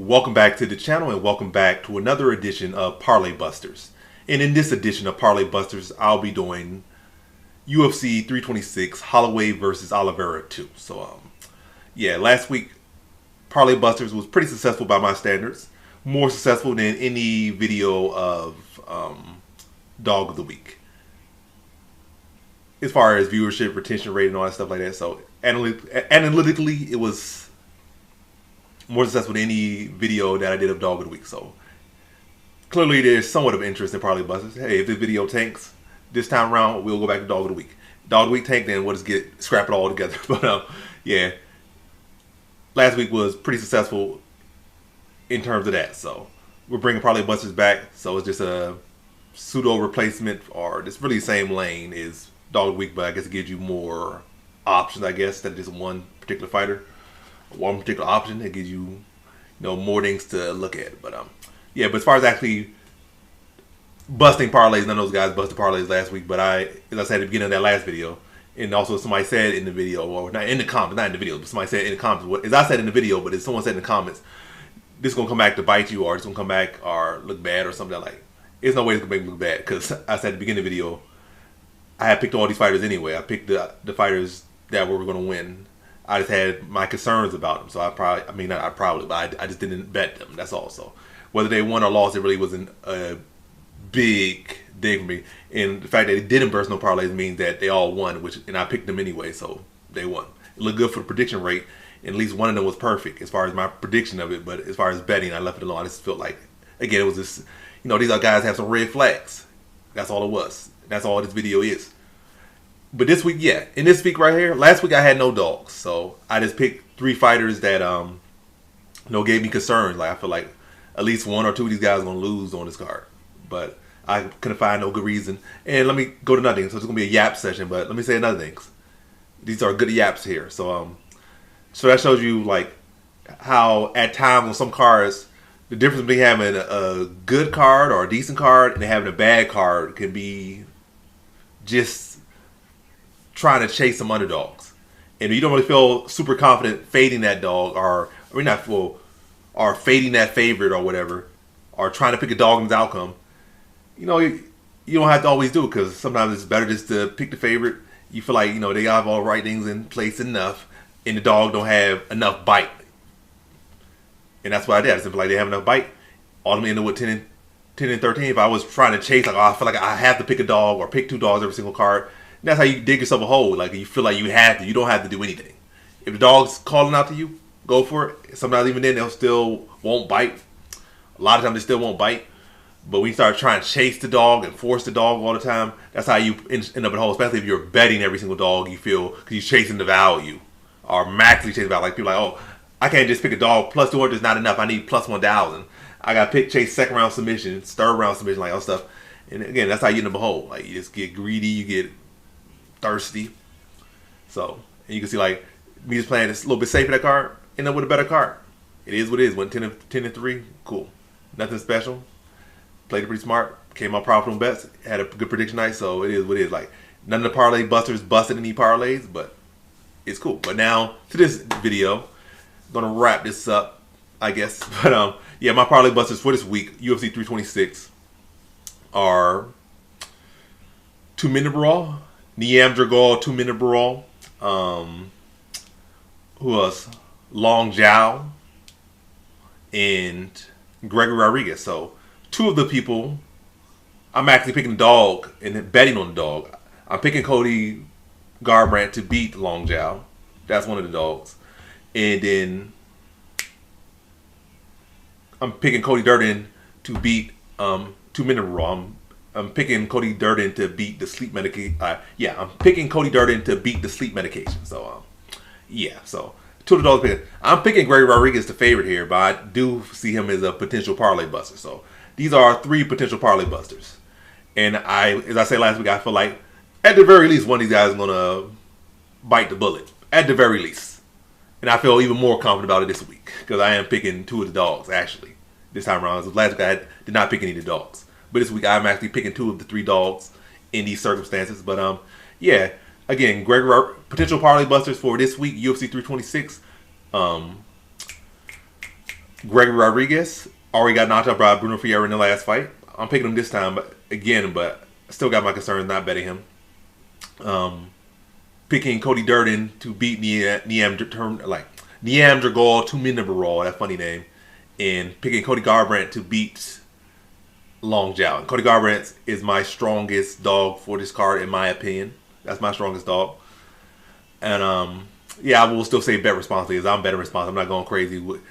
Welcome back to the channel and welcome back to another edition of Parlay Busters. And in this edition of Parlay Busters, I'll be doing UFC 326 Holloway versus Oliveira 2. So, last week Parlay Busters was pretty successful by my standards. More successful than any video of Dog of the Week. As far as viewership, retention rate, and all that stuff like that. So, analytically, it was more successful than any video that I did of Dog of the Week. So clearly there's somewhat of interest in Parlay Busters. Hey, if this video tanks this time around, we'll go back to Dog of the Week. Dog of the Week tank, then we'll just scrap it all together. But last week was pretty successful in terms of that. So we're bringing Parlay Busters back. So it's just a pseudo replacement, or it's really the same lane as Dog of the Week, but I guess it gives you more options, I guess, than just one particular fighter. One particular option that gives you, more things to look at. But but as far as actually busting parlays, none of those guys busted parlays last week. But as I said at the beginning of that last video, and also somebody said in the video, or not in the comments, not in the video, but somebody said in the comments, as I said in the video, but as someone said in the comments, this is gonna come back to bite you, or it's gonna come back or look bad or something like. There's no way it's gonna make me look bad, because I said at the beginning of the video, I had picked all these fighters anyway. I picked the fighters that were gonna win. I just had my concerns about them, so I just didn't bet them. That's all. So whether they won or lost, it really wasn't a big thing for me. And the fact that they didn't burst no parlays means that they all won, and I picked them anyway, so they won. It looked good for the prediction rate, and at least one of them was perfect as far as my prediction of it. But as far as betting, I left it alone. I just felt like, again, it was this, these other guys have some red flags. That's all it was. That's all this video is. But this week, in this week right here, last week I had no dogs, so I just picked three fighters that gave me concerns. Like, I feel like at least one or two of these guys are gonna lose on this card, but I couldn't find no good reason. And let me go to another thing. So it's gonna be a yap session, but let me say another thing. These are good yaps here. So so that shows you like how at times on some cards, the difference between having a good card or a decent card and having a bad card can be just trying to chase some underdogs, and you don't really feel super confident fading that dog, or fading that favorite or whatever, or trying to pick a dog in the outcome. You don't have to always do it, because sometimes it's better just to pick the favorite. You feel like they have all the right things in place enough, and the dog don't have enough bite, and that's what I did. I just feel like they have enough bite. Ultimately ended with 10 and 13. If I was trying to chase, I feel like I have to pick a dog or pick two dogs every single card. And that's how you dig yourself a hole. Like, you feel like you have to. You don't have to do anything. If the dog's calling out to you, go for it. Sometimes even then they'll still won't bite. A lot of times they still won't bite. But when you start trying to chase the dog and force the dog all the time, that's how you end up in a hole. Especially if you're betting every single dog you feel, because you're chasing the value, or maximally chasing the value. Like, people are like, oh, I can't just pick a dog plus 200 is not enough. I need plus 1,000. I got to chase second round submissions, third round submission, like all stuff. And again, that's how you end up in a hole. Like, you just get greedy, you get thirsty. So, and you can see, like, me just playing this a little bit safer that card, end up with a better card. It is what it is. Went 10 and 3, cool. Nothing special. Played it pretty smart. Came out profitable bets. Had a good prediction night, so it is what it is. Like, none of the parlay busters busted any parlays, but it's cool. But now to this video, I'm gonna wrap this up, I guess. But my parlay busters for this week, UFC 326, are 2-minute brawl. Niam Dragal, 2-minute brawl. Who else? Long Zhao and Gregory Rodriguez. So, two of the people, I'm actually picking the dog and betting on the dog. I'm picking Cody Garbrandt to beat Long Zhao. That's one of the dogs. And then I'm picking Cody Durden to beat 2-minute brawl. I'm picking Cody Durden to beat the sleep medication. I'm picking Cody Durden to beat the sleep medication. So, So, two of the dogs picking. I'm picking Gregory Rodriguez the favorite here, but I do see him as a potential parlay buster. So, these are three potential parlay busters. And as I said last week, I feel like at the very least, one of these guys is going to bite the bullet. At the very least. And I feel even more confident about it this week, because I am picking two of the dogs, actually, this time around. So last week I did not pick any of the dogs. But this week I'm actually picking two of the three dogs in these circumstances. But again, potential parlay busters for this week, UFC 326. Gregory Rodriguez already got knocked out by Bruno Ferreira in the last fight. I'm picking him this time, but I still got my concerns not betting him. Picking Cody Durden to beat Niam Dragal to Minabaraw, that funny name, and picking Cody Garbrandt to beat Long Zhao. And Cody Garbrandt is my strongest dog for this card, in my opinion. That's my strongest dog. And I will still say bet responsibly, as I'm betting responsibly. I'm not going crazy with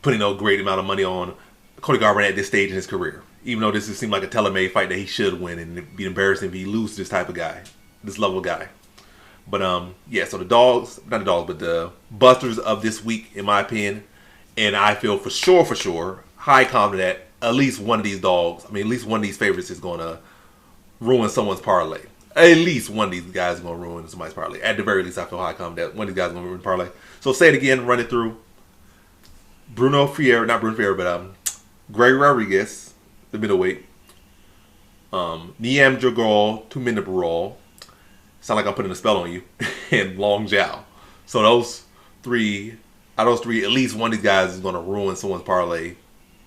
putting no great amount of money on Cody Garbrandt at this stage in his career. Even though this seems like a tailor-made fight that he should win, and it'd be embarrassing if he loses to this type of guy, this level of guy. But so the dogs, not the dogs, but the busters of this week, in my opinion, and I feel for sure, high confident that at least one of these dogs, at least one of these favorites is going to ruin someone's parlay. At least one of these guys is going to ruin somebody's parlay. At the very least, I feel high confident that one of these guys is going to ruin parlay. So say it again, run it through. Not Bruno Ferreira, but Gregory Rodriguez, the middleweight. Niam Dragal, 2 minute brawl. Sound like I'm putting a spell on you. And Long Zhao. So those three, at least one of these guys is going to ruin someone's parlay,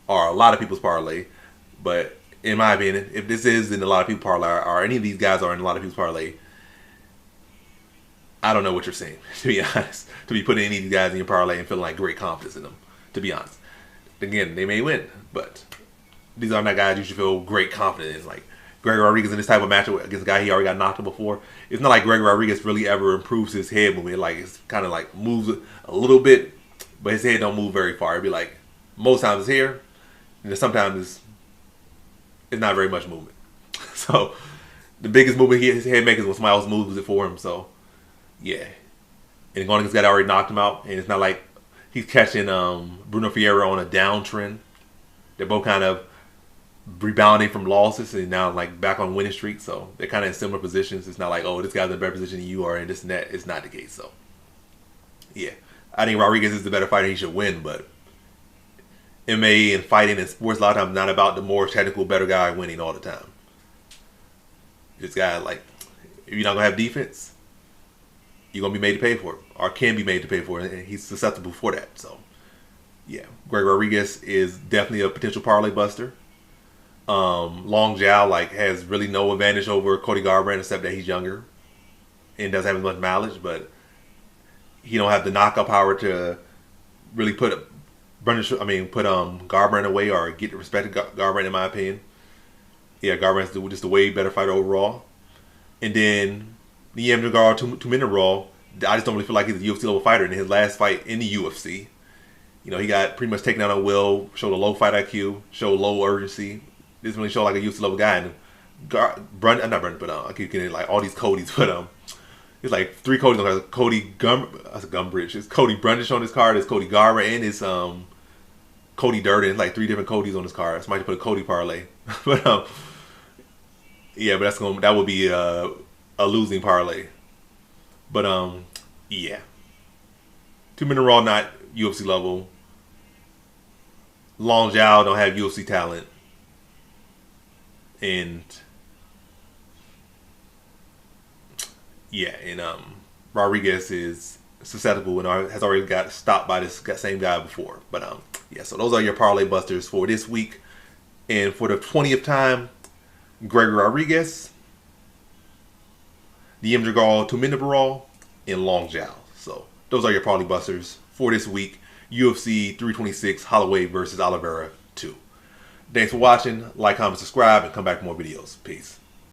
or a lot of people's parlay. But in my opinion, if this is in a lot of people's parlay, or any of these guys are in a lot of people's parlay, I don't know what you're saying, to be honest. To be putting any of these guys in your parlay and feeling like great confidence in them, to be honest. Again, they may win, but these are not guys you should feel great confidence in. Like Gregory Rodriguez in this type of matchup against a guy he already got knocked out before. It's not like Gregory Rodriguez really ever improves his head movement. Like it's kind of like moves a little bit, but his head don't move very far. It'd be like most times it's here, and then sometimes it's not very much movement. So the biggest movement his head makes is when somebody else moves it for him. So yeah, and going against a guy that already knocked him out, and it's not like he's catching Bruno Ferreira on a downtrend. They're both kind of rebounding from losses and now like back on winning streak, so they're kind of in similar positions. It's not like, oh, this guy's in a better position than you are and this and that. It's not the case. So yeah, I think Rodriguez is the better fighter. He should win, but MMA and fighting and sports a lot of times not about the more technical, better guy winning all the time. This guy, like, if you're not gonna have defense, you're gonna be made to pay for it, or can be made to pay for it, and he's susceptible for that. So yeah, Greg Rodriguez is definitely a potential parlay buster. Long Zhao has really no advantage over Cody Garbrandt except that he's younger and doesn't have as much mileage, but he don't have the knockout power to really put Garbrandt away or get the respect of Garbrandt, in my opinion. Yeah, Garbrandt's just a way better fighter overall. And then the Dragal 2 minute Raw, I just don't really feel like he's a UFC level fighter. In his last fight in the UFC, he got pretty much taken out on will, showed a low fight IQ, showed low urgency. Doesn't really show like a UFC level guy. And I keep getting like all these Codys, but it's like 3 Codys on there. Gumbridge. It's Cody Brundish on his card. It's Cody Garber, and it's Cody Durden. It's like 3 different Codys on his card. Somebody put a Cody parlay, but that would be a losing parlay. But 2 minute Raw, not UFC level. Long Zhao don't have UFC talent. And Rodriguez is susceptible and has already got stopped by this same guy before. But so those are your parlay busters for this week. And for the 20th time, Gregory Rodriguez, the Dragal 2 minute brawl, and Long Zhao. So those are your parlay busters for this week. UFC 326 Holloway versus Oliveira 2. Thanks for watching. Like, comment, subscribe, and come back for more videos. Peace.